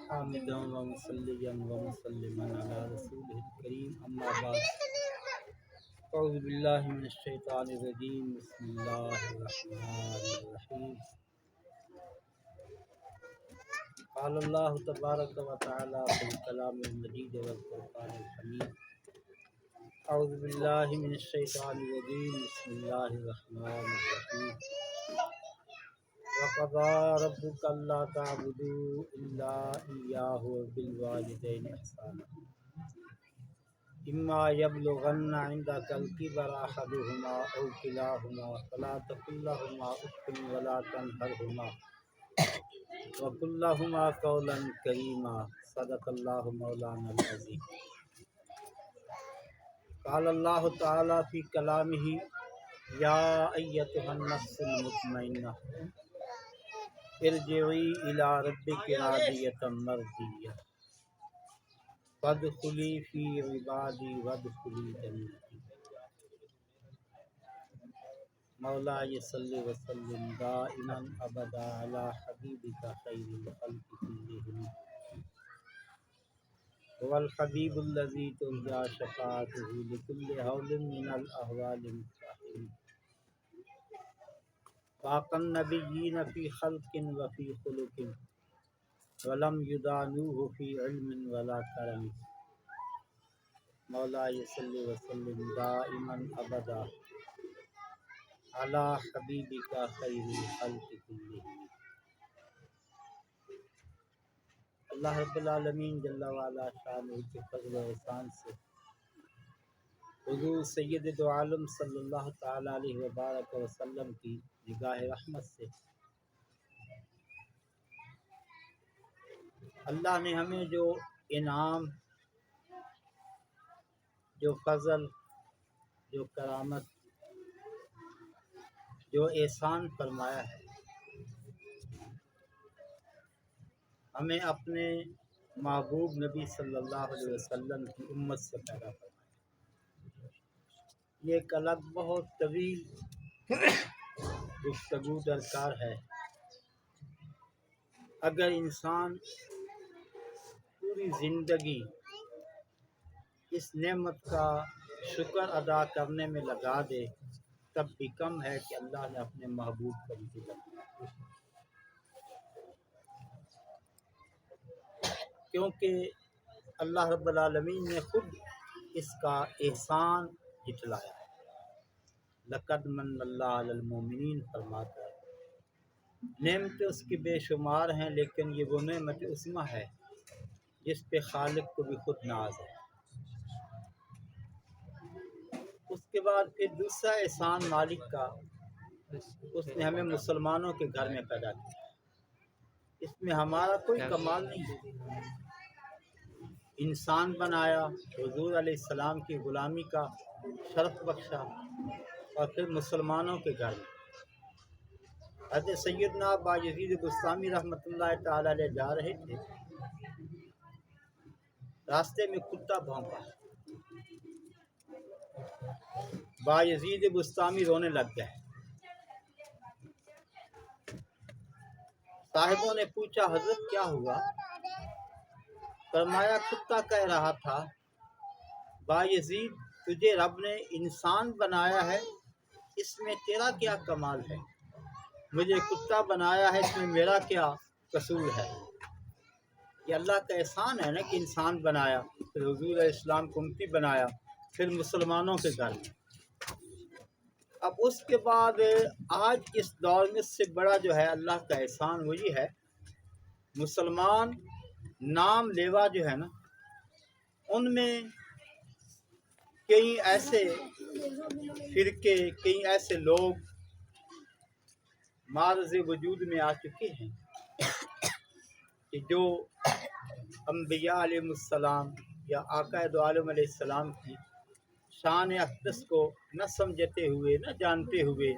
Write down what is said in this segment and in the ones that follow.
حامدا ومصليا ومسلما على رسوله الكريم أما بعد أعوذ بالله من الشيطان الرجيم بسم الله الرحمن الرحيم قال الله تبارك وتعالى في الكلام المجيد والفرقان الحميد أعوذ بالله من الشيطان الرجيم بسم الله الرحمن الرحيم وقضى ربك ألا تعبدوا إلا إياه وبالوالدين إحسانا إما يبلغن عندك الكبر أحدهما أو كلاهما فلا تقل لهما أف ولا تنهرهما وقل لهما قولا كريما صدق الله مولانا العظيم قال الله تعالى في كلامه يا أيتها النفس المطمئنة ارجعي إلى ربك راضية مرضية فادخلی فی عبادی وادخلی جنتی مولا صلی وسلم دائما ابدا علی حبیبک خیر الخلق کلہم هو الحبیب الذی ترجى شفاعته لكل هول من الاحوال مستحيل فاق النبیین فی خلق وفی خلق ولم یدانوه فی علم ولا کرم مولا صلی وسلم دائما ابدا علی حبیبک خیر الخلق کلہم۔ اللہ رب العالمین جل وعلا شانہ کے فضل و احسان سے حضور سید دو عالم صلی اللہ تعالی علیہ وبارک وسلم کی نگاہ رحمت سے اللہ نے ہمیں جو انعام، جو فضل، جو کرامت، جو احسان فرمایا ہے، ہمیں اپنے محبوب نبی صلی اللہ علیہ وسلم کی امت سے پیدا فرمایا۔ یہ ایک الگ بہت طویل گفتگو درکار ہے۔ اگر انسان پوری زندگی اس نعمت کا شکر ادا کرنے میں لگا دے تب بھی کم ہے کہ اللہ نے اپنے محبوب کا بھی ذکر کیا، کیونکہ اللہ رب العالمین نے خود اس کا احسان جتلایا ہے۔ لقد من اللہ علی المؤمنین فرماتا ہے، نعمتیں اس کی بے شمار ہیں لیکن یہ وہ نعمت عظمیٰ ہے جس پہ خالق کو بھی خود ناز ہے۔ اس کے بعد پھر دوسرا احسان مالک کا، اس نے ہمیں مسلمانوں کے گھر میں پیدا کیا۔ اس میں ہمارا کوئی کمال نہیں ہے۔ انسان بنایا، حضور علیہ السلام کی غلامی کا شرف بخشا، اور پھر مسلمانوں کے گھر میں حضرت سیدنا بایزید بسطامی رحمۃ اللہ تعالی علیہ جا رہے تھے، راستے میں کتا بھونکا، بایزید بسطامی رونے لگ گئے۔ صاحبوں نے پوچھا حضرت کیا ہوا؟ فرمایا کتا کہہ رہا تھا بایزید تجھے رب نے انسان بنایا ہے، اس میں تیرا کیا کمال ہے؟ مجھے کتا بنایا ہے، اس میں میرا کیا قصور ہے؟ یہ اللہ کا احسان ہے نا کہ انسان بنایا، پھر حضور علیہ السلام کو امتی بنایا، پھر مسلمانوں کے گھر میں۔ اب اس کے بعد آج اس دور میں اس سے بڑا جو ہے اللہ کا احسان وہ یہ ہے، مسلمان نام لیوا جو ہے نا، ان میں کئی ایسے فرقے، کئی ایسے لوگ معرض وجود میں آ چکے ہیں کہ جو انبیاء علیہ السلام یا آقا دو عالم علیہ السلام کی شان اقدس کو نہ سمجھتے ہوئے، نہ جانتے ہوئے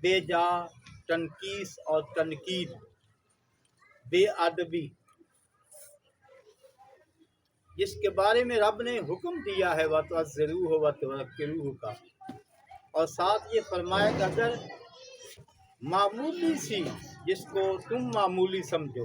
بے جا تنقیص اور تنقید، بے ادبی، جس کے بارے میں رب نے حکم دیا ہے وَتُعَزِّرُوهُ وَتُوَقِّرُوهُ کا، اور ساتھ یہ فرمایا کہ اگر معمولی سی جس کو تم معمولی سمجھو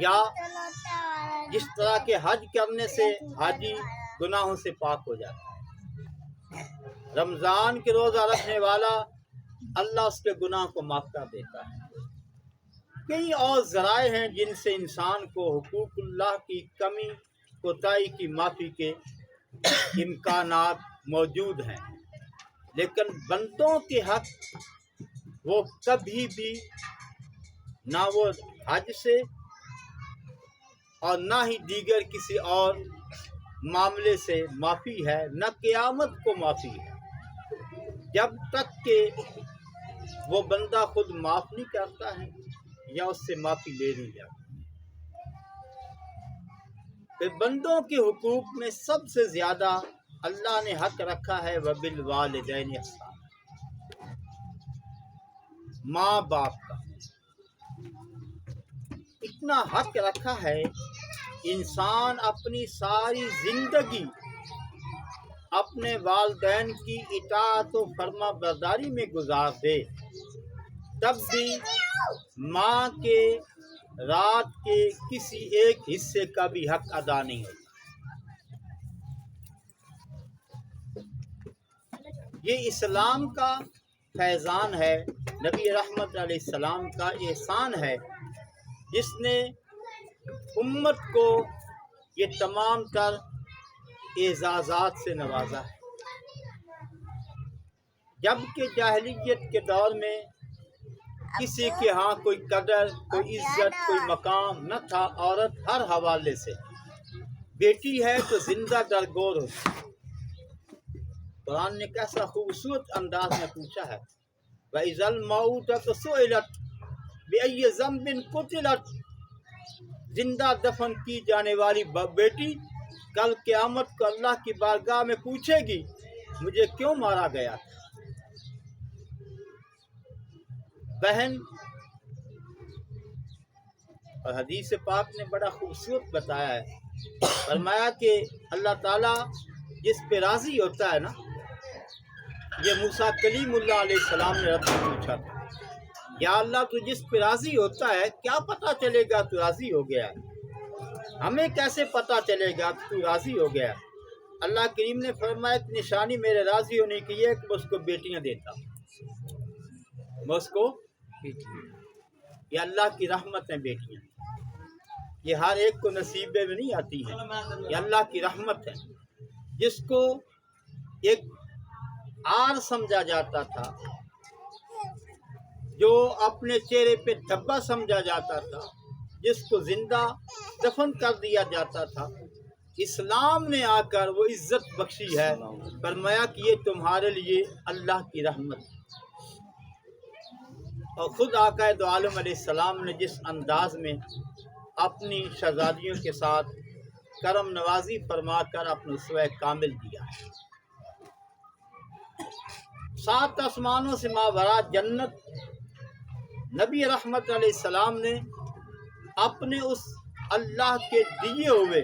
یا جس طرح کے حج کرنے سے حاجی گناہوں سے پاک ہو جاتا ہے، رمضان کے روزہ رکھنے والا اللہ اس کے گناہ کو معاف کر دیتا ہے۔ کئی اور ذرائع ہیں جن سے انسان کو حقوق اللہ کی کمی کوتاہی کی معافی کے امکانات موجود ہیں، لیکن بندوں کے حق وہ کبھی بھی نہ وہ حج سے اور نہ ہی دیگر کسی اور معاملے سے معافی ہے، نہ قیامت کو معافی ہے، جب تک کہ وہ بندہ خود معاف نہیں کرتا ہے یا اس سے معافی لے نہیں جاتا۔ پھر بندوں کے حقوق میں سب سے زیادہ اللہ نے حق رکھا ہے وبالوالدین احسانا، ماں باپ کا اتنا حق رکھا ہے، انسان اپنی ساری زندگی اپنے والدین کی اطاعت و فرما برداری میں گزار دے، تب بھی ماں کے رات کے کسی ایک حصے کا بھی حق ادا نہیں ہوتا۔ یہ اسلام کا فیضان ہے، نبی رحمت علیہ السلام کا احسان ہے، جس نے امت کو یہ تمام تر اعزازات سے نوازا ہے۔ جبکہ جاہلیت کے دور میں کسی کے ہاں کوئی قدر، کوئی عزت، کوئی مقام نہ تھا، عورت ہر حوالے سے بیٹی ہے تو زندہ درگور ہوتی۔ قرآن نے کیسا خوبصورت انداز میں پوچھا ہے، وَإِذَا الْمَوْءُودَةُ سُئِلَتْ بِأَيِّ ذَنبٍ قُتِلَتْ، زندہ دفن کی جانے والی بیٹی کل قیامت کو اللہ کی بارگاہ میں پوچھے گی مجھے کیوں مارا گیا تھا۔ بہن، اور حدیث پاک نے بڑا خوبصورت بتایا ہے، فرمایا کہ اللہ تعالیٰ جس پہ راضی ہوتا ہے نا، یہ موسیٰ کلیم اللہ علیہ السلام نے رب سے پوچھا تھا، یا اللہ تو جس پہ راضی ہوتا ہے کیا پتہ چلے گا تو راضی ہو گیا ہے، ہمیں کیسے پتہ چلے گا تو راضی ہو گیا۔ اللہ کریم نے فرمایا ایک نشانی میرے راضی ہونے کی ہے کہ میں اس کو بیٹیاں دیتا ہوں، میں اس کو یہ اللہ کی رحمت ہے، بیٹیاں یہ ہر ایک کو نصیبے میں نہیں آتی ہیں، یہ اللہ کی رحمت ہے۔ جس کو ایک آر سمجھا جاتا تھا، جو اپنے چہرے پہ دھبا سمجھا جاتا تھا، جس کو زندہ دفن کر دیا جاتا تھا، اسلام نے آ کر وہ عزت بخشی ہے، فرمایا کہ یہ تمہارے لیے اللہ کی رحمت ہے۔ اور خود آقا دو عالم علیہ السلام نے جس انداز میں اپنی شہزادیوں کے ساتھ کرم نوازی فرما کر اپنا اسوہ کامل دیا ہے، 7 آسمانوں سے ماورا جنت نبی رحمت علیہ السلام نے اپنے اس اللہ کے دیے ہوئے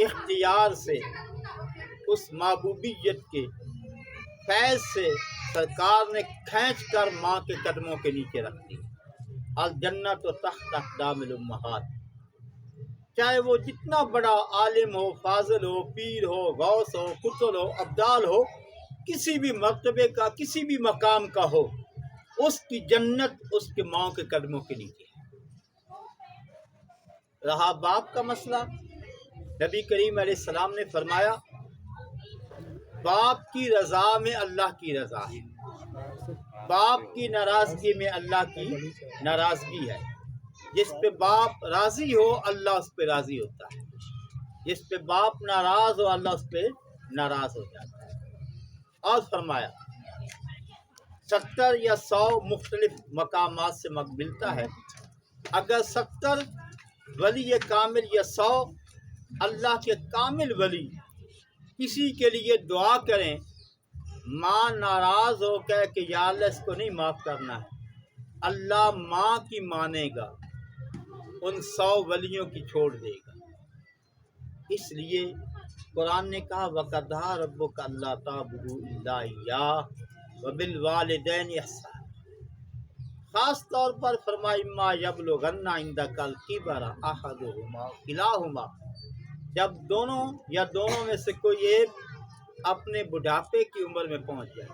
اختیار سے، اس محبوبیت کے فیض سے سرکار نے کھینچ کر ماں کے قدموں کے نیچے رکھ دی۔ الجنت و تحت اقدام الامہات، چاہے وہ جتنا بڑا عالم ہو، فاضل ہو، پیر ہو، غوث ہو، قطب ہو، ابدال ہو، کسی بھی مرتبے کا، کسی بھی مقام کا ہو، اس کی جنت اس کے ماں کے قدموں کے نیچے ہے۔ رہا باپ کا مسئلہ، نبی کریم علیہ السلام نے فرمایا باپ کی رضا میں اللہ کی رضا ہے، باپ کی ناراضگی میں اللہ کی ناراضگی ہے۔ جس پہ باپ راضی ہو اللہ اس پہ راضی ہوتا ہے، جس پہ باپ ناراض ہو اللہ اس پہ ناراض ہو جاتا ہے۔ اور فرمایا 70 یا 100 مختلف مقامات سے ملتا ہے، اگر 70 ولی کامل یا 100 اللہ کے کامل ولی کسی کے لیے دعا کریں، ماں ناراض ہو کہے کہ یا اللہ اس کو نہیں معاف کرنا ہے، اللہ ماں کی مانے گا، ان 100 ولیوں کی چھوڑ دے گا۔ اس لیے قرآن نے کہا وَقَضَىٰ رَبُّكَ أَلَّا تَعْبُدُوا إِلَّا إِيَّاهُ وَبِالْوَالِدَيْنِ إِحْسَانًا، خاص طور پر فرمایا اما یبلغن عندکل کبر احدہما کلاہما، جب دونوں میں سے کوئی ایک اپنے بڑھاپے کی عمر میں پہنچ جائے،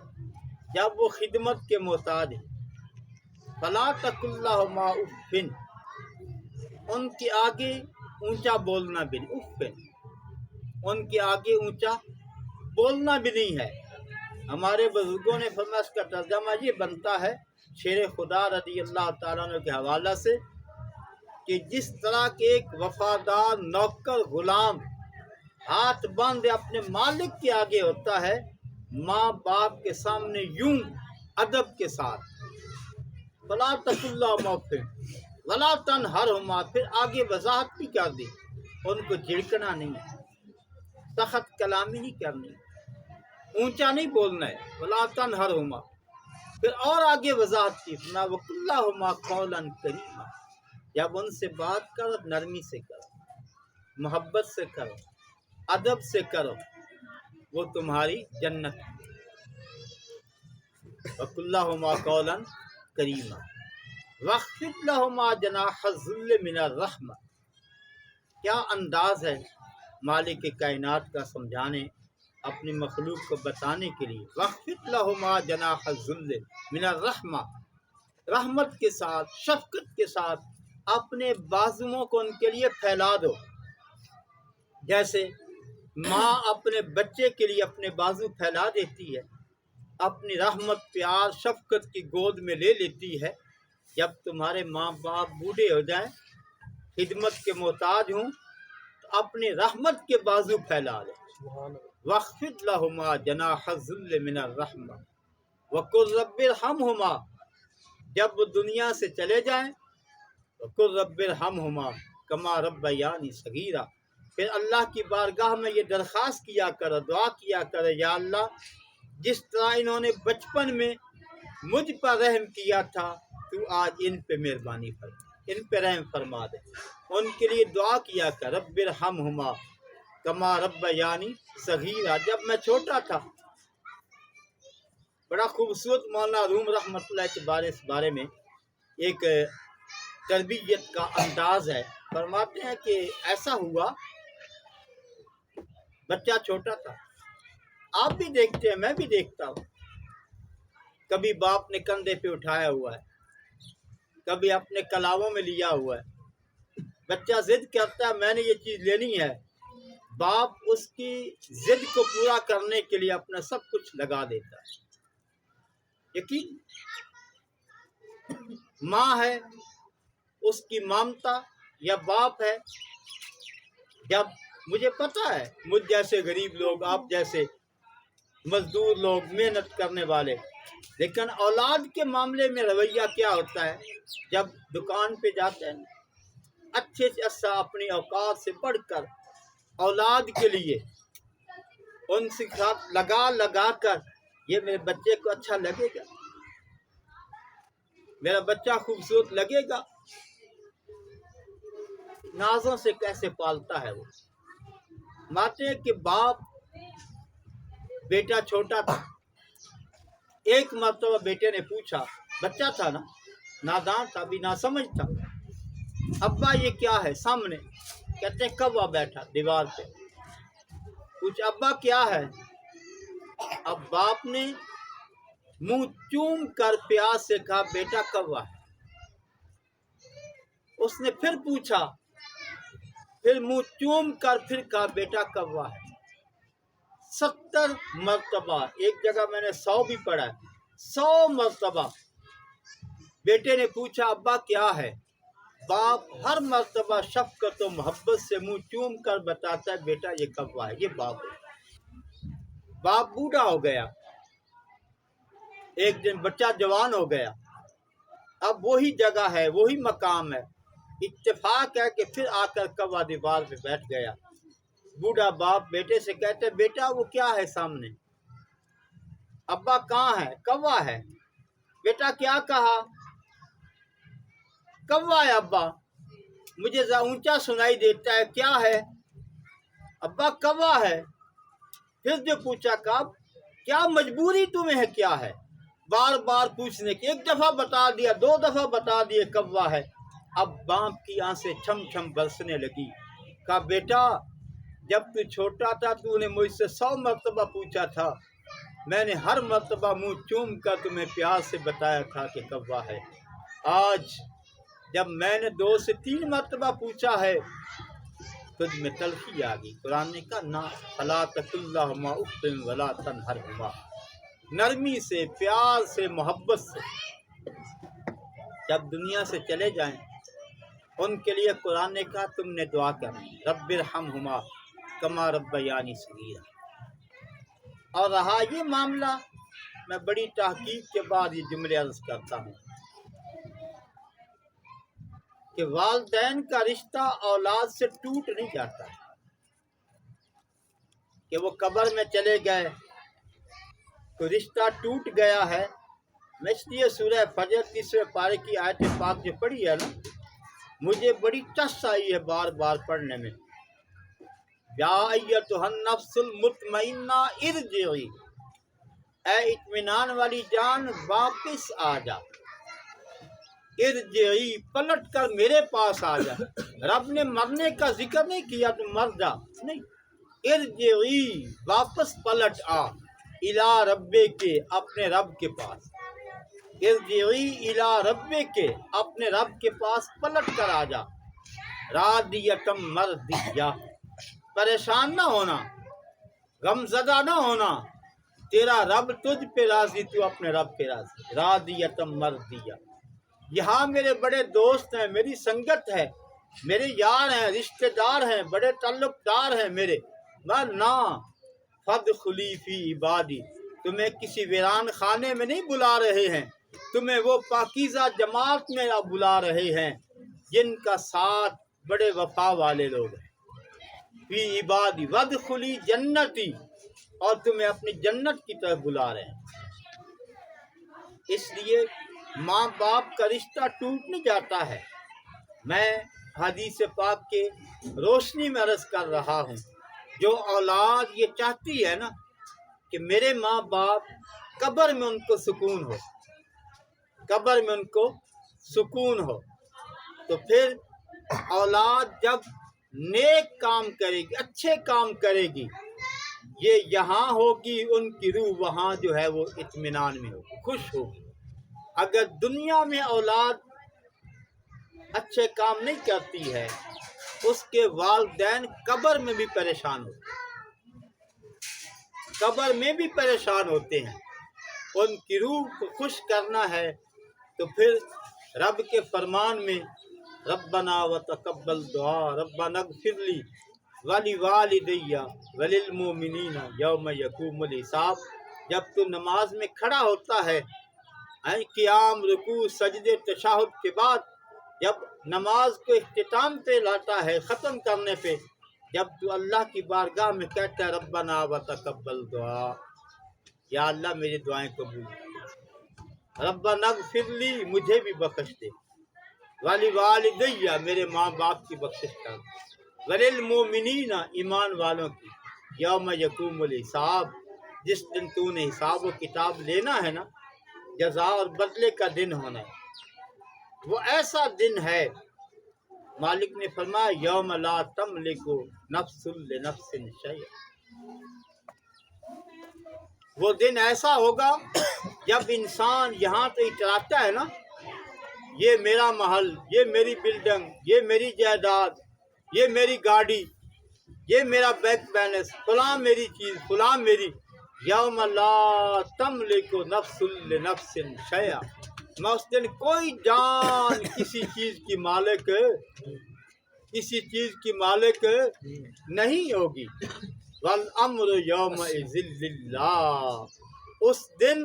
جب وہ خدمت کے محتاج ہیں، فلا تقل لہما اف، ان کے آگے اونچا بولنا بھی نہیں، اف، ان کے آگے اونچا بولنا بھی نہیں ہے۔ ہمارے بزرگوں نے فرمایا اس کا ترجمہ یہ بنتا ہے شیر خدا رضی اللہ تعالیٰ عنہ کے حوالہ سے کہ جس طرح کے ایک وفادار نوکر غلام ہاتھ باندھے اپنے مالک کے آگے ہوتا ہے، ماں باپ کے سامنے یوں ادب کے ساتھ، ولا تقل لہما اف ولا تنہرہما، پھر آگے وضاحت بھی کر دی، ان کو جھڑکنا نہیں، سخت کلامی نہیں کرنی، اونچا نہیں بولنا ہے، ولا تنہرہما، پھر اور آگے وضاحت کی، وقل لہما قولا کریما، جب ان سے بات کرو نرمی سے کرو، محبت سے کرو، ادب سے کرو، وہ تمہاری جنت ہے۔ وقل لہما قولا کریما واخفض لہما جناح الذل من الرحمہ، کیا انداز ہے مالک کائنات کا سمجھانے، اپنی مخلوق کو بتانے کے لیے، واخفض لہما جناح الذل من الرحمہ، رحمت کے ساتھ، شفقت کے ساتھ اپنے بازوؤں کو ان کے لیے پھیلا دو، جیسے ماں اپنے بچے کے لیے اپنے بازو پھیلا دیتی ہے، اپنی رحمت، پیار، شفقت کی گود میں لے لیتی ہے۔ جب تمہارے ماں باپ بوڑھے ہو جائیں، خدمت کے محتاج ہوں، تو اپنی رحمت کے بازو پھیلا دو، واخفض لہما جناح الذل من الرحمہ وقل رب ارحمہما، جب وہ دنیا سے چلے جائیں وقل رب ارحمہما کما ربیانی صغیرا، پھر اللہ کی بارگاہ میں یہ درخواست کیا کرو، دعا کیا کرو، یا اللہ جس طرح انہوں نے بچپن میں مجھ پر رحم کیا تھا، تو آج ان پہ مہربانی فرما، ان پہ رحم فرما دے، ان کے لیے دعا کیا کر، رب ارحمہما کما ربیانی صغیرا، جب میں چھوٹا تھا۔ بڑا خوبصورت مولانا روم رحمۃ اللہ کے بارے میں ایک تربیت کا انداز ہے، فرماتے ہیں کہ ایسا ہوا، بچہ چھوٹا تھا، آپ بھی دیکھتے ہیں، میں بھی دیکھتا ہوں، کبھی باپ نے کندھے پہ اٹھایا ہوا ہے، کبھی اپنے کلاووں میں لیا ہوا ہے، بچہ ضد کرتا ہے میں نے یہ چیز لینی ہے، باپ اس کی ضد کو پورا کرنے کے لیے اپنا سب کچھ لگا دیتا ہے۔ یقین ماں ہے، اس کی ممتا، یا باپ ہے، جب مجھے پتا ہے مجھ جیسے غریب لوگ، آپ جیسے مزدور لوگ، محنت کرنے والے، لیکن اولاد کے معاملے میں رویہ کیا ہوتا ہے، جب دکان پہ جاتے ہیں اچھے سے اچھا اپنی اوقات سے بڑھ کر اولاد کے لیے ان سے ساتھ لگا کر، یہ میرے بچے کو اچھا لگے گا، میرا بچہ خوبصورت لگے گا، نازوں سے کیسے پالتا ہے وہ۔ ماتے ہیں کہ باپ، بیٹا چھوٹا تھا، ایک مرتبہ بیٹے نے پوچھا، بچہ تھا نا، نادان تھا، بھی ناسمجھ تھا، ابا یہ کیا ہے سامنے؟ کہتے ہیں کوا بیٹھا دیوار پہ، پوچھا ابا کیا ہے؟ اب باپ نے منہ چوم کر پیاس سے کہا بیٹا کوا ہے۔ اس نے پھر پوچھا، پھر منہ چوم کر پھر کہا بیٹا کوا ہے۔ 70 مرتبہ، ایک جگہ میں نے 100 بھی پڑھا ہے، 100 مرتبہ بیٹے نے پوچھا ابا کیا ہے؟ باپ ہر مرتبہ شفقت و محبت سے منہ چوم کر بتاتا ہے بیٹا یہ کوا ہے، یہ باپ ہے۔ باپ بوڑھا ہو گیا، ایک دن بچہ جوان ہو گیا، اب وہی جگہ ہے، وہی مقام ہے، اتفاق ہے کہ پھر آ کر کوا دیوار پہ بیٹھ گیا۔ بوڑھا باپ بیٹے سے کہتے بیٹا وہ کیا ہے سامنے؟ ابا کہاں ہے؟ کوا ہے۔ بیٹا کیا کہا؟ کوا ہے ابا، مجھے اونچا سنائی دیتا ہے، کیا ہے؟ ابا کوا ہے۔ پھر جو پوچھا کب، کیا مجبوری تمہیں ہے، کیا ہے؟ بار بار پوچھنے کی، ایک دفعہ بتا دیا، دو دفعہ بتا دیے کوا ہے۔ اب باپ کی آنکھیں چھم چھم برسنے لگی۔ کہا بیٹا جب تو چھوٹا تھا تو نے مجھ سے 100 مرتبہ پوچھا تھا، میں نے ہر مرتبہ منہ چوم کر تمہیں پیار سے بتایا تھا کہ کوا ہے۔ آج جب میں نے 2 سے 3 مرتبہ پوچھا ہے تجھ میں تلخی آ گئی۔ قرآن نے کہا نہ، فلا تقل لہما اف ولا تنہرہما، نرمی سے، پیار سے، محبت سے جب دنیا سے چلے جائیں ان کے لیے قرآن نے کہا تم نے دعا کرنی، رب ارحمہما کما ربیانی صغیرا۔ اور رہا یہ معاملہ، میں بڑی تحقیق کے بعد یہ جملے عرض کرتا ہوں کہ والدین کا رشتہ اولاد سے ٹوٹ نہیں جاتا کہ وہ قبر میں چلے گئے تو رشتہ ٹوٹ گیا ہے۔ میں اس لیے سورہ فجر 30 پارے کی آیت پاک جو پڑھی ہے نا، مجھے بڑی ٹس آئی ہے بار بار پڑھنے میں۔ یا ایتھا النفس المطمئنہ ارجعی، اے اطمینان والی جان واپس آ جا، ارجعی پلٹ کر میرے پاس آ جا۔ رب نے مرنے کا ذکر نہیں کیا تو مر جا، نہیں، ارجعی واپس پلٹ آ، الی ربے کے اپنے رب کے پاس، ارجعی الی ربے کے اپنے رب کے پاس پلٹ کر آ جا، راضیۃ مرضیہ، پریشان نہ ہونا، غم زدہ نہ ہونا، تیرا رب تجھ پہ راضی، تو اپنے رب پہ راضی، راضیۃ مرضیہ۔ یہاں میرے بڑے دوست ہیں، میری سنگت ہے، میرے یار ہیں، رشتہ دار ہیں، بڑے تعلق دار ہیں میرے، نہ فادخلی فی عبادی، تمہیں کسی ویران خانے میں نہیں بلا رہے ہیں، تمہیں وہ پاکیزہ جماعت میں بلا رہے ہیں جن کا ساتھ بڑے وفا والے لوگ ہیں۔ فی عبادی وادخلی جنتی، اور تمہیں اپنی جنت کی طرف بلا رہے ہیں۔ اس لیے ماں باپ کا رشتہ ٹوٹ نہیں جاتا ہے۔ میں حدیث پاک کے روشنی میں عرض کر رہا ہوں، جو اولاد یہ چاہتی ہے نا کہ میرے ماں باپ قبر میں ان کو سکون ہو، قبر میں ان کو سکون ہو، تو پھر اولاد جب نیک کام کرے گی، اچھے کام کرے گی، یہ یہاں ہوگی ان کی روح وہاں جو ہے وہ اطمینان میں ہوگی، خوش ہوگی۔ اگر دنیا میں اولاد اچھے کام نہیں کرتی ہے، اس کے والدین قبر میں بھی پریشان ہوتے ہیں، قبر میں بھی پریشان ہوتے ہیں۔ ان کی روح کو خوش کرنا ہے تو پھر رب کے فرمان میں ربنا وتقبل دعا ربنا اغفر لی ولوالدی وللمؤمنین یوم یقوم الحساب، جب تو نماز میں کھڑا ہوتا ہے، قیام، رکوع، سجدے، تشہد کے بعد جب نماز کو اختتام پہ لاتا ہے، ختم کرنے پہ، جب تو اللہ کی بارگاہ میں کہتا ہے ربنا وتقبل دعا، یا اللہ میری دعائیں قبول کر، ربنا اغفر لی مجھے بھی بخش دے، ولوالدی میرے ماں باپ کی بخشش کر، وللمؤمنین ایمان والوں کی، یوم یقوم الحساب جس دن تو نے حساب و کتاب لینا ہے نا، جزا اور بدلے کا دن ہونا ہے، وہ ایسا دن ہے، مالک نے فرمایا یوم لا تملک نفس لنفس شیئا، وہ دن ایسا ہوگا جب انسان یہاں تو اتراتا ہے نا، یہ میرا محل، یہ میری بلڈنگ، یہ میری جائیداد، یہ میری گاڑی، یہ میرا بینک بیلنس، فلاں میری چیز، فلاں میری، یوم لا تملک نفس لنفس شیئا، میں اس دن کوئی جان کسی چیز کی مالک نہیں ہوگی، والامر یومئذ للہ، اس دن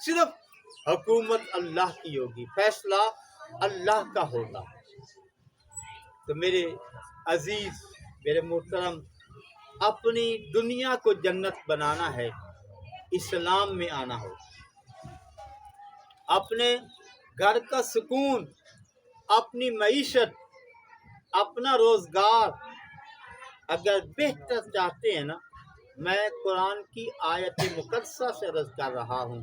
صرف حکومت اللہ کی ہوگی، فیصلہ اللہ کا ہوگا۔ تو میرے عزیز، میرے محترم، اپنی دنیا کو جنت بنانا ہے، اسلام میں آنا ہو، اپنے گھر کا سکون، اپنی معیشت، اپنا روزگار اگر بہتر چاہتے ہیں نا، میں قرآن کی آیت مقدسہ سے عرض کر رہا ہوں،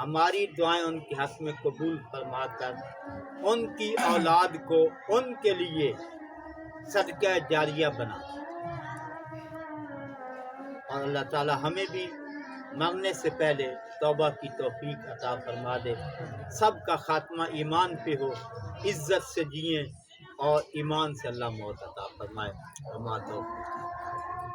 ہماری دعائیں ان کے حق میں قبول فرما کر ان کی اولاد کو ان کے لیے صدقہ جاریہ بنا، اور اللہ تعالی ہمیں بھی مرنے سے پہلے توبہ کی توفیق عطا فرما دے، سب کا خاتمہ ایمان پہ ہو، عزت سے جئیں اور ایمان سے اللہ موت عطا فرمائے۔